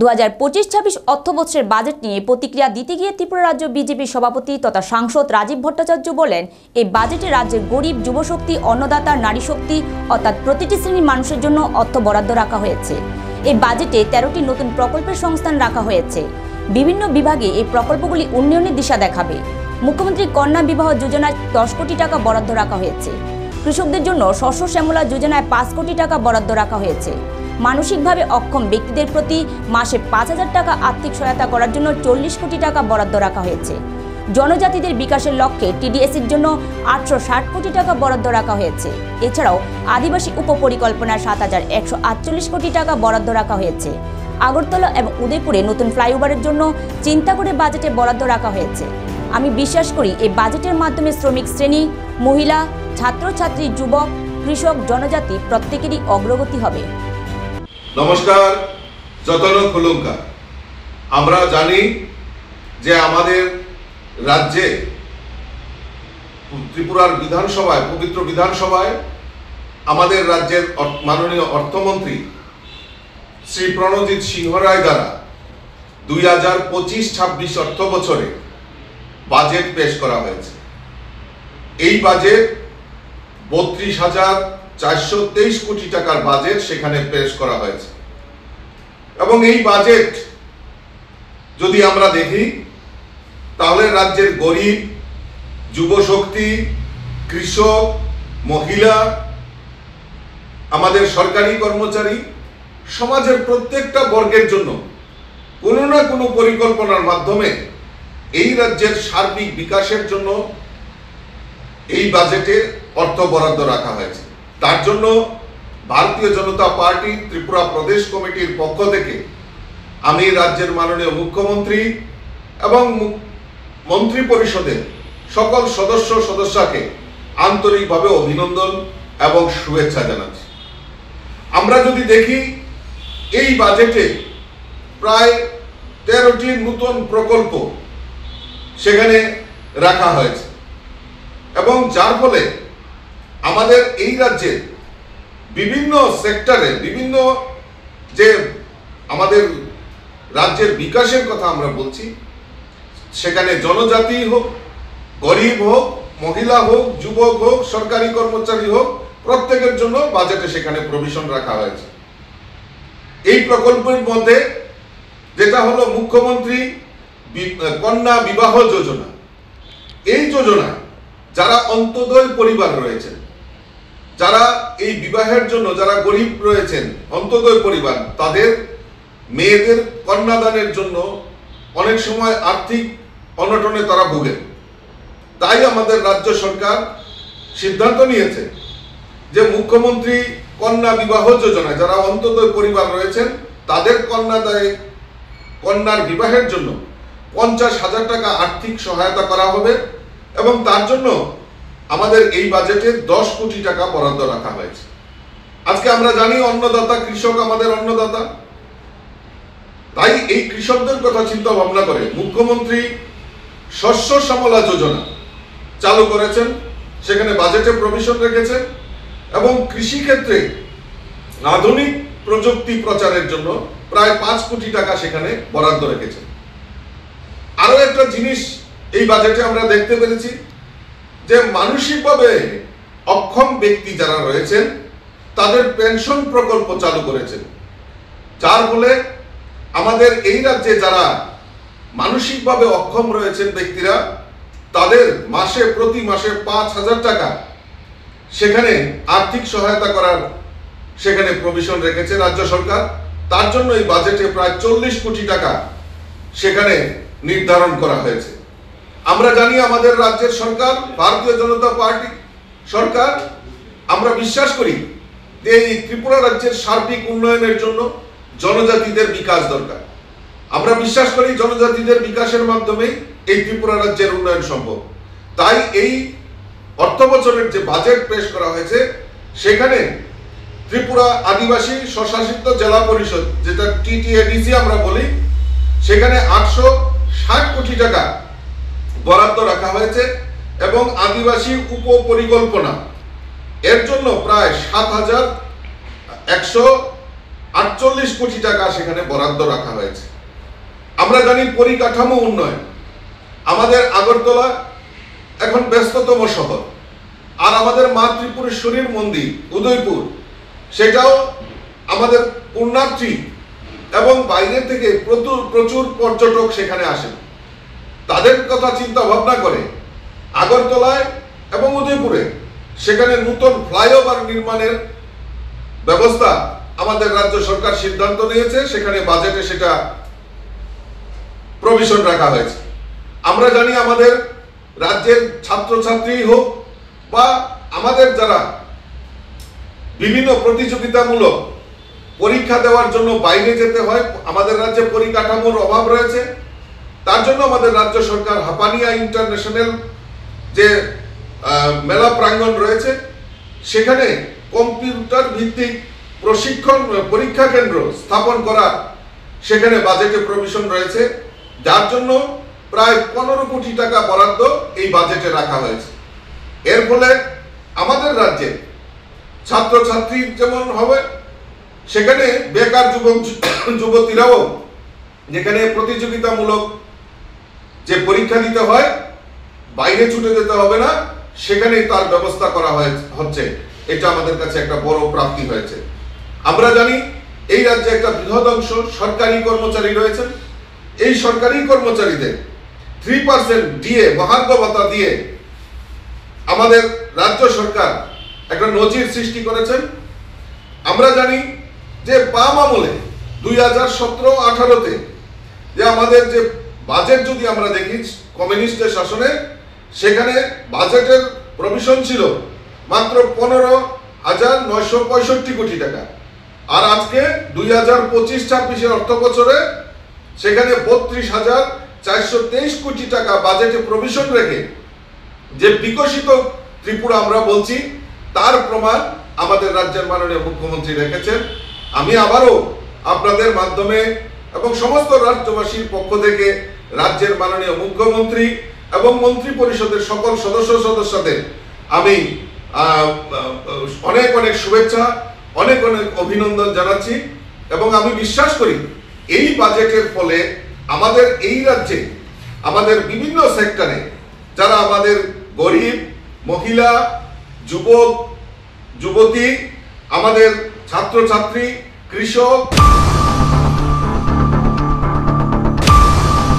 2025-26 অর্থবর্ষের budget নিয়ে প্রতিক্রিয়া দিতে গিয়ে ত্রিপুরা রাজ্য বিজেপি সভাপতি তথা সাংসদ রাজীব ভট্টাচার্য বলেন, এই বাজেটে রাজ্যের গরিব, যুবশক্তি, অন্নদাতা, নারী শক্তি অর্থাৎ প্রতিটি শ্রেণীর মানুষের জন্য অর্থ বরাদ্দ রাখা হয়েছে। এই বাজেটে 13টি নতুন প্রকল্পের সংস্থান রাখা হয়েছে। বিভিন্ন বিভাগে এই প্রকল্পগুলি উন্নয়নের দিশা দেখাবে। মুখ্যমন্ত্রী কন্যা বিবাহ যোজনায় 10 কোটি টাকা বরাদ্দ রাখা হয়েছে। কৃষকদের জন্য শস্য শ্যামলা যোজনায় 5 কোটি টাকা বরাদ্দ রাখা হয়েছে। মানসিকভাবে অক্ষম ব্যক্তিদের প্রতি মাসে 5,000 টাকা আর্থিক সহায়তা করার জন্য 40 কোটি টাকা বরাদ্দ রাখা হয়েছে। জনজাতিদের বিকাশের লক্ষ্যে টিডিএসির জন্য 860 কোটি টাকা বরাদ্দ রাখা হয়েছে। এছাড়াও আদিবাসী উপপরিকল্পনায় 7,148 কোটি টাকা বরাদ্দ রাখা হয়েছে। আগরতলা এবং উদয়পুরে নতুন ফ্লাইওভারের জন্য চিন্তা করে বাজেটে বরাদ্দ রাখা হয়েছে। আমি বিশ্বাস করি এই বাজেটের মাধ্যমে শ্রমিক শ্রেণী, মহিলা, ছাত্রছাত্রী, যুবক, কৃষক, জনজাতি প্রত্যেকেরই অগ্রগতি হবে। নমস্কার, যতন খুলুঙ্কা। আমরা জানি যে আমাদের রাজ্যে ত্রিপুরার বিধানসভায়, পবিত্র বিধানসভায় আমাদের রাজ্যের মাননীয় অর্থমন্ত্রী শ্রী প্রণজিৎ সিংহ রায় দ্বারা 2025-26 অর্থ বছরে বাজেট পেশ করা হয়েছে। এই বাজেট 32,423 কোটি টাকার বাজেট সেখানে পেশ করা হয়েছে। এবং এই বাজেট যদি আমরা দেখি তাহলে রাজ্যের গরিব, যুবশক্তি, কৃষক, মহিলা, আমাদের সরকারি কর্মচারী, সমাজের প্রত্যেকটা বর্গের জন্য কোনো না কোনো পরিকল্পনার মাধ্যমে এই রাজ্যের সার্বিক বিকাশের জন্য এই বাজেটে অর্থ বরাদ্দ রাখা হয়েছে। তার জন্য ভারতীয় জনতা পার্টি ত্রিপুরা প্রদেশ কমিটির পক্ষ থেকে আমি রাজ্যের মাননীয় মুখ্যমন্ত্রী এবং মন্ত্রী পরিষদের সকল সদস্যকে আন্তরিকভাবে অভিনন্দন এবং শুভেচ্ছা জানাচ্ছি। আমরা যদি দেখি এই বাজেটে প্রায় 13টি নতুন প্রকল্প সেখানে রাখা হয়েছে এবং যার ফলে আমাদের এই রাজ্যের বিভিন্ন সেক্টরে, বিভিন্ন যে আমাদের রাজ্যের বিকাশের কথা আমরা বলছি, সেখানে জনজাতি হোক, গরিব হোক, মহিলা হোক, যুবক হোক, সরকারি কর্মচারী হোক, প্রত্যেকের জন্য বাজেটে সেখানে প্রভিশন রাখা হয়েছে। এই প্রকল্পের মধ্যে যেটা হলো মুখ্যমন্ত্রী কন্যা বিবাহ যোজনা, এই যোজনায় যারা অন্তোদয় পরিবার রয়েছেন, যারা এই বিবাহের জন্য যারা গরিব রয়েছেন, অন্তোদয় পরিবার, তাদের মেয়েদের কন্যাদানের জন্য অনেক সময় আর্থিক অনটনে তারা ভোগেন। তাই আমাদের রাজ্য সরকার সিদ্ধান্ত নিয়েছে যে মুখ্যমন্ত্রী কন্যা বিবাহ যোজনায় যারা অন্তোদয় পরিবার রয়েছেন তাদের কন্যার বিবাহের জন্য 50,000 টাকা আর্থিক সহায়তা করা হবে এবং তার জন্য আমাদের এই বাজেটে 10 কোটি টাকা বরাদ্দ রাখা হয়েছে। আজকে আমরা জানি অন্নদাতা, কৃষক আমাদের অন্নদাতা। তাই এই কৃষকদের কথা চিন্তা ভাবনা করে মুখ্যমন্ত্রী শস্য শ্যামলা যোজনা চালু করেছেন, সেখানে বাজেটে প্রভিশন রেখেছেন এবং কৃষি ক্ষেত্রে আধুনিক প্রযুক্তি প্রচারের জন্য প্রায় 5 কোটি টাকা সেখানে বরাদ্দ রেখেছেন। আরো একটা জিনিস এই বাজেটে আমরা দেখতে পেরেছি যে মানসিকভাবে অক্ষম ব্যক্তি যারা রয়েছেন তাদের পেনশন প্রকল্প চালু করেছেন, যার ফলে আমাদের এই রাজ্যে যারা মানসিকভাবে অক্ষম রয়েছেন ব্যক্তিরা, তাদের প্রতি মাসে 5,000 টাকা সেখানে আর্থিক সহায়তা করার সেখানে প্রভিশন রেখেছে রাজ্য সরকার। তার জন্য এই বাজেটে প্রায় 40 কোটি টাকা সেখানে নির্ধারণ করা হয়েছে। আমরা জানি আমাদের রাজ্যের সরকার ভারতীয় জনতা পার্টি সরকার, আমরা বিশ্বাস করি যে এই ত্রিপুরা রাজ্যের সার্বিক উন্নয়নের জন্য জনজাতিদের বিকাশ দরকার। আমরা বিশ্বাস করি জনজাতিদের বিকাশের মাধ্যমে এই ত্রিপুরা রাজ্যের উন্নয়ন সম্ভব। তাই এই অর্থ বছরের যে বাজেট পেশ করা হয়েছে সেখানে ত্রিপুরা আদিবাসী স্বশাসিত জেলা পরিষদ, যেটা TTADC আমরা বলি, সেখানে 860 কোটি টাকা বরাদ্দ রাখা হয়েছে এবং আদিবাসী উপপরিকল্পনা এর জন্য প্রায় 7,100 48 কোটি টাকা সেখানে বরাদ্দ রাখা হয়েছে। আমরা জানি পরিকাঠামো উন্নয়ন, আমাদের আগরতলা এখন ব্যস্ততম শহর, আর আমাদের মা ত্রিপুরেশ্বরীর মন্দির উদয়পুর সেটাও আমাদের পুণ্যার্থী এবং বাইরে থেকে প্রচুর পর্যটক সেখানে আসেন। তাদের কথা চিন্তা ভাবনা করে আগরতলায় এবং উদয়পুরে সেখানে নতুন ফ্লাইওভার নির্মাণের ব্যবস্থা আমাদের রাজ্য সরকার সিদ্ধান্ত নিয়েছে, সেখানে বাজেটে সেটা প্রভিশন রাখা হয়েছে। আমরা জানি আমাদের রাজ্যের ছাত্রছাত্রী হোক বা আমাদের যারা বিভিন্ন প্রতিযোগিতামূলক পরীক্ষা দেওয়ার জন্য বাইরে যেতে হয়, আমাদের রাজ্যে পরিকাঠামোর অভাব রয়েছে। তার জন্য আমাদের রাজ্য সরকার হাপানিয়া ইন্টারন্যাশনাল যে মেলা প্রাঙ্গণ রয়েছে সেখানে কম্পিউটার ভিত্তিক প্রশিক্ষণ পরীক্ষা কেন্দ্র স্থাপন করার সেখানে বাজেটে প্রভিশন রয়েছে, যার জন্য প্রায় 15 কোটি টাকা বরাদ্দ এই বাজেটে রাখা হয়েছে। এর ফলে আমাদের রাজ্যে ছাত্রছাত্রী যেমন হবে, সেখানে বেকার যুবক যুবতীরাও যেখানে প্রতিযোগিতামূলক যে পরীক্ষা দিতে হয় বাইরে ছুটে যেতে হবে না, সেখানেই তার ব্যবস্থা করা হচ্ছে। এটা আমাদের কাছে একটা বড় প্রাপ্তি হয়েছে। আমরা জানি এই রাজ্যে একটা বৃহৎ অংশ সরকারি কর্মচারী রয়েছেন। এই সরকারি কর্মচারীদের 3% ডিএ মহার্ঘ ভাতা দিয়ে আমাদের রাজ্য সরকার একটা নজির সৃষ্টি করেছেন। আমরা জানি যে বাম আমলে 2017-18-তে যে আমাদের যে বাজেট যদি আমরা দেখি কমিউনিস্টের শাসনে, সেখানে বাজেটের প্রভিশন ছিল মাত্র 15,965 কোটি টাকা, আর আজকে 2025-26 অর্থ বছরে সেখানে 32,423 কোটি টাকা বাজেটে প্রভিশন রেখে যে বিকশিত ত্রিপুরা আমরা বলছি, তার প্রমাণ আমাদের রাজ্যের মাননীয় মুখ্যমন্ত্রী রেখেছেন। আমি আবারও আপনাদের মাধ্যমে এবং সমস্ত রাজ্যবাসীর পক্ষ থেকে রাজ্যের মাননীয় মুখ্যমন্ত্রী এবং মন্ত্রী পরিষদের সকল সদস্যদের আমি অনেক অনেক শুভেচ্ছা, অনেক অনেক অভিনন্দন জানাচ্ছি। এবং আমি বিশ্বাস করি এই বাজেটের ফলে আমাদের এই রাজ্যে আমাদের বিভিন্ন সেক্টরে যারা আমাদের গরিব, মহিলা, যুবক, যুবতী, আমাদের ছাত্রছাত্রী, কৃষক,